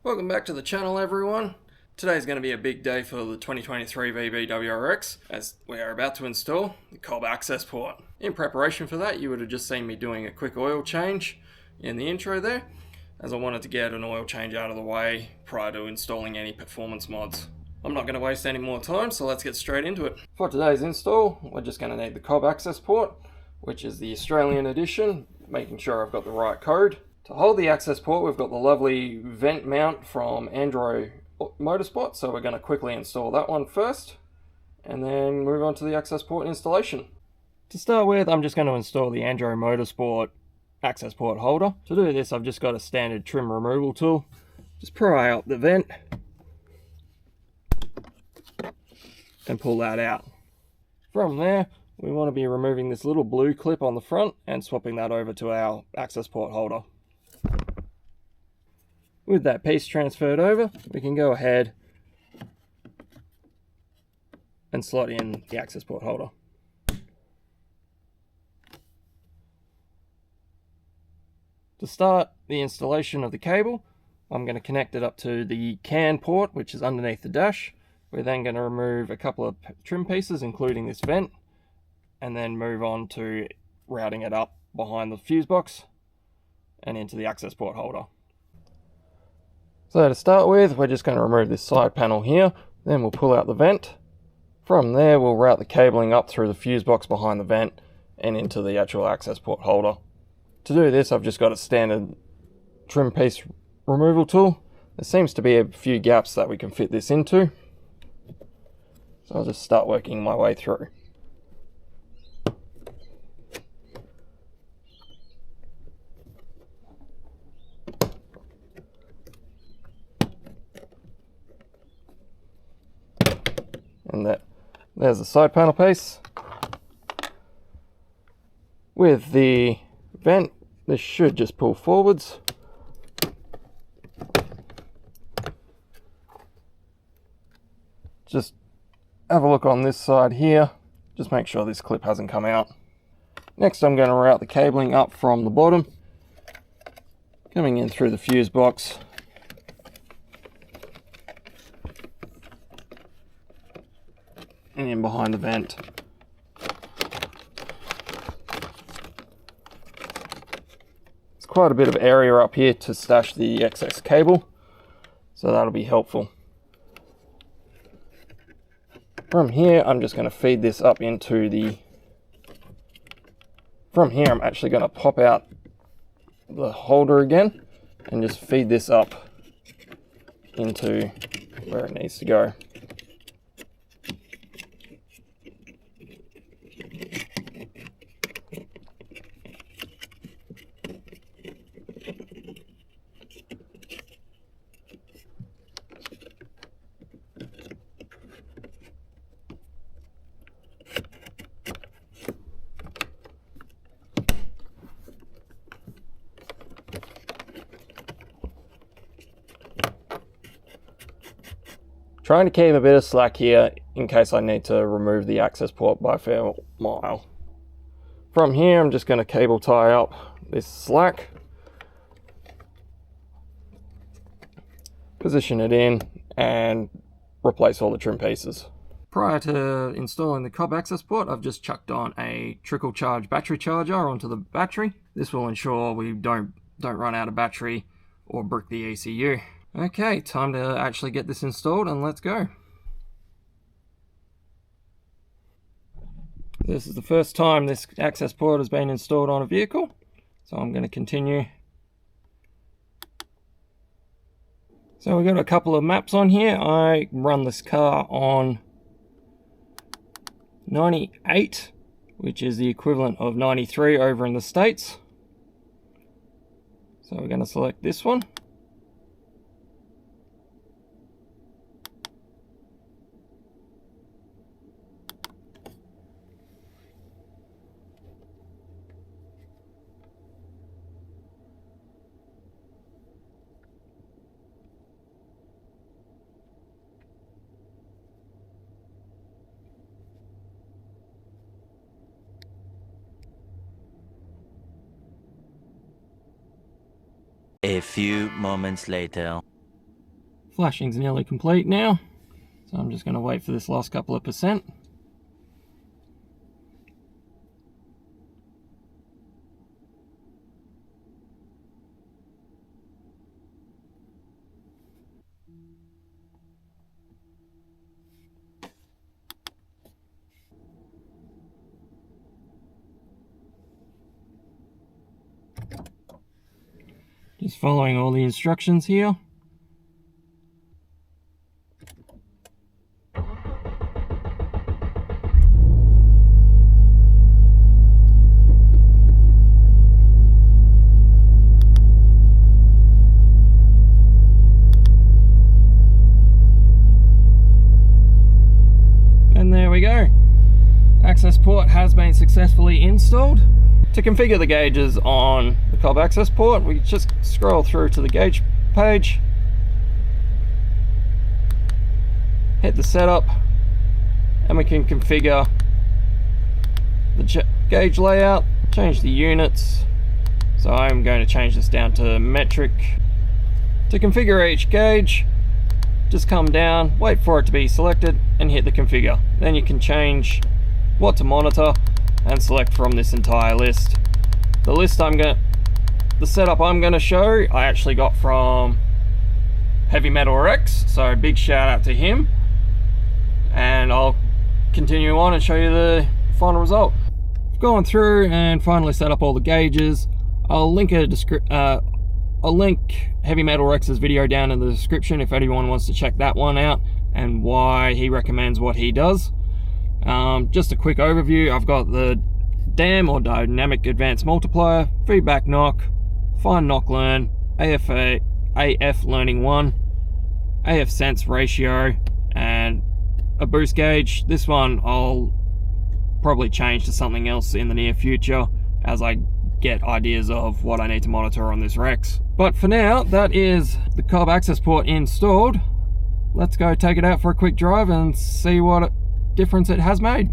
Welcome back to the channel, everyone. Today's going to be a big day for the 2023 WRX, as we are about to install the Cobb Accessport. In preparation for that, you would have just seen me doing a quick oil change in the intro there, as I wanted to get an oil change out of the way prior to installing any performance mods. I'm not going to waste any more time, so let's get straight into it. For today's install, we're just going to need the Cobb Accessport, which is the Australian edition, making sure I've got the right code. To hold the Accessport, we've got the lovely vent mount from Andro Motorsport, so we're going to quickly install that one first, and then move on to the Accessport installation. To start with, I'm just going to install the Andro Motorsport Accessport holder. To do this, I've just got a standard trim removal tool. Just pry out the vent and pull that out. From there, we want to be removing this little blue clip on the front and swapping that over to our Accessport holder. With that piece transferred over, we can go ahead and slot in the Accessport holder. To start the installation of the cable, I'm going to connect it up to the CAN port, which is underneath the dash. We're then going to remove a couple of trim pieces, including this vent, and then move on to routing it up behind the fuse box and into the Accessport holder. So to start with, we're just going to remove this side panel here, then we'll pull out the vent. From there, we'll route the cabling up through the fuse box behind the vent and into the actual Accessport holder. To do this, I've just got a standard trim piece removal tool. There seems to be a few gaps that we can fit this into, so I'll just start working my way through. And there's the side panel piece. With the vent, this should just pull forwards. Just have a look on this side here. Just make sure this clip hasn't come out. Next, I'm going to route the cabling up from the bottom, coming in through the fuse box. And in behind the vent. There's quite a bit of area up here to stash the excess cable, so that'll be helpful. From here, I'm just going to feed this up into the... From here, I'm actually going to pop out the holder again and just feed this up into where it needs to go. Trying to keep a bit of slack here in case I need to remove the Accessport by a fair mile. From here, I'm just going to cable tie up this slack, position it in, and replace all the trim pieces. Prior to installing the Cobb Accessport, I've just chucked on a trickle charge battery charger onto the battery. This will ensure we don't run out of battery or brick the ECU. Okay, time to actually get this installed, and let's go. This is the first time this Accessport has been installed on a vehicle, so I'm going to continue. So we've got a couple of maps on here. I run this car on 98, which is the equivalent of 93 over in the States. So we're going to select this one. A few moments later. Flashing's nearly complete now, so I'm just going to wait for this last couple of percent. Just following all the instructions here. And there we go. Accessport has been successfully installed. To configure the gauges on the Cobb Accessport, we just scroll through to the gauge page, hit the setup, and we can configure the gauge layout, change the units. So I'm going to change this down to metric. To configure each gauge, just come down, wait for it to be selected, and hit the configure. Then you can change what to monitor and select from this entire list. The setup I'm going to show, I actually got from HeavyMetalWRX, so big shout out to him. And I'll continue on and show you the final result. I've gone through and finally set up all the gauges. I'll link HeavyMetalWRX's video down in the description if anyone wants to check that one out and why he recommends what he does. Just a quick overview. I've got the DAM or Dynamic Advanced Multiplier, feedback knock, fine knock learn, AF learning 1, AF sense ratio, and a boost gauge. This one I'll probably change to something else in the near future as I get ideas of what I need to monitor on this Rex. But for now, that is the Cobb Accessport installed. Let's go take it out for a quick drive and see what difference it has made.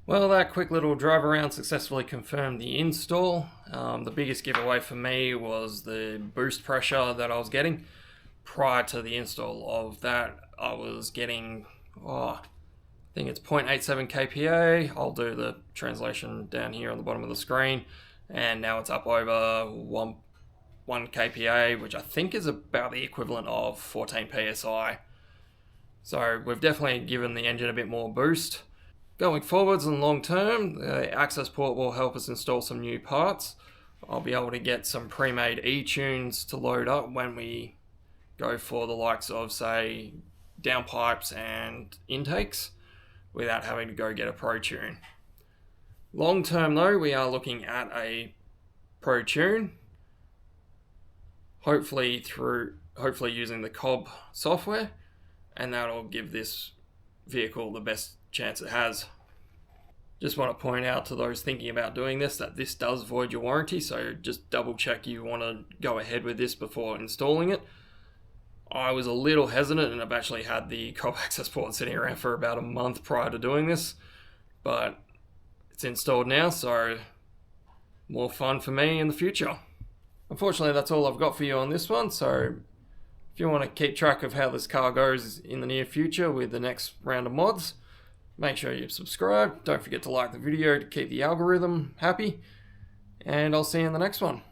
Well, that quick little drive around successfully confirmed the install. The biggest giveaway for me was the boost pressure that I was getting. Prior to the install of that, I was getting, I think it's 0.87 kPa. I'll do the translation down here on the bottom of the screen. And now it's up over 1 kPa, which I think is about the equivalent of 14 psi. So we've definitely given the engine a bit more boost. Going forwards and long term, the Accessport will help us install some new parts. I'll be able to get some pre-made E-tunes to load up when we go for the likes of, say, downpipes and intakes without having to go get a Pro Tune. Long term though, we are looking at a Pro Tune, hopefully using the Cobb software, and that'll give this vehicle the best chance it has. Just want to point out to those thinking about doing this that this does void your warranty, so just double check you want to go ahead with this before installing it. I was a little hesitant, and I've actually had the Cobb Accessport sitting around for about a month prior to doing this, but it's installed now, so more fun for me in the future. Unfortunately, that's all I've got for you on this one, so if you want to keep track of how this car goes in the near future with the next round of mods, make sure you subscribe. Don't forget to like the video to keep the algorithm happy, and I'll see you in the next one.